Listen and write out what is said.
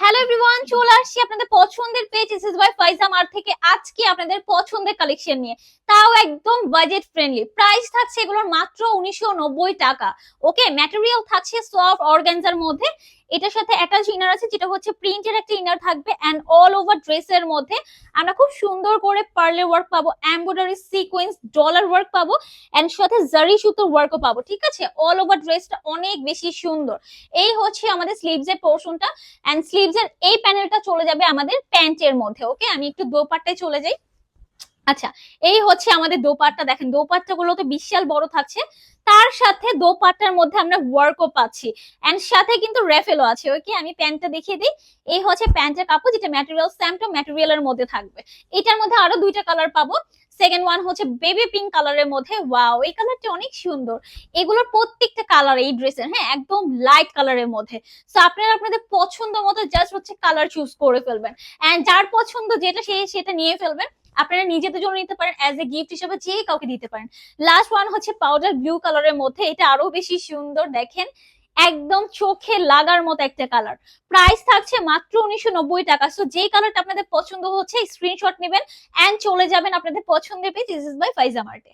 Hello everyone, চলে আসছি আপনাদের পছন্দের page SS by Faiza mart থেকে আজকে আপনাদের পছন্দের কালেকশন নিয়ে, তাও একদম বাজেট ফ্রেন্ডলি। প্রাইস থাকছে এগুলোর মাত্র 1990 টাকা। ওকে, ম্যাটেরিয়াল থাকছে সফট অর্গানজার মধ্যে। এটার সাথে অ্যাটাচ ইনার আছে, যেটা হচ্ছে প্রিন্টের একটা ইনার থাকবে, এন্ড অল ওভার ড্রেসের মধ্যে আমরা খুব সুন্দর করে পার্লের ওয়ার্ক পাবো, এমব্রয়ডারি সিকোয়েন্স ডলার ওয়ার্ক পাবো, এন্ড সাথে জারি সুতোর ওয়ার্কও পাবো। ঠিক আছে, অল ওভার ড্রেসটা অনেক বেশি সুন্দর। এই হচ্ছে আমাদের স্লিভস এর পোর্শনটা, এন্ড স্লিভস এর এই প্যানেলটা চলে যাবে আমাদের প্যান্টের মধ্যে। ওকে, আমি একটু দোপাট্টায় চলে যাই। আচ্ছা, এই হচ্ছে আমাদের দোপাট্টা। দেখেন দোপাট্টা গুলো তো বিশাল বড় থাকছে, তার সাথে দোপাট্টার মধ্যে আমরা ওয়ার্কও পাচ্ছি, এন্ড সাথে কিন্তু রেফেলও আছে। ওকে, আমি প্যান্টটা দেখিয়ে দিই। এই হচ্ছে প্যান্টের কাপড়, যেটা ম্যাটেরিয়াল স্যামটো ম্যাটেরিয়ালের মধ্যে থাকবে। এটার মধ্যে আরো দুইটা কালার পাবো। সেকেন্ড ওয়ান হচ্ছে বেবি পিঙ্ক কালারের মধ্যে। ওয়াও, এই কালারটা অনেক সুন্দর। এগুলোর প্রত্যেকটা কালার এই ড্রেসের, হ্যাঁ, একদম লাইট কালারের মধ্যে। সো আপনারা আপনাদের পছন্দ মতো জাস্ট হচ্ছে কালার চুজ করে ফেলবেন, এন্ড যার পছন্দ যেটা সেটা নিয়ে ফেলবেন। আপনারা নিজেদের জন্য নিতে পারেন, অ্যাজ এ গিফট হিসেবে যে কাউকে দিতে পারেন। লাস্ট ওয়ান হচ্ছে পাউডার ব্লু কালারের মধ্যে। এটা আরো বেশি সুন্দর, দেখেন একদম চোখে লাগার মতো একটা কালার। প্রাইস থাকছে মাত্র 1990 টাকা। সো যে কালারটা আপনাদের পছন্দ হচ্ছে স্ক্রিনশট নেবেন এন্ড চলে যাবেন আপনাদের পছন্দের পেজ এসএস বাই ফাইজা মার্টে।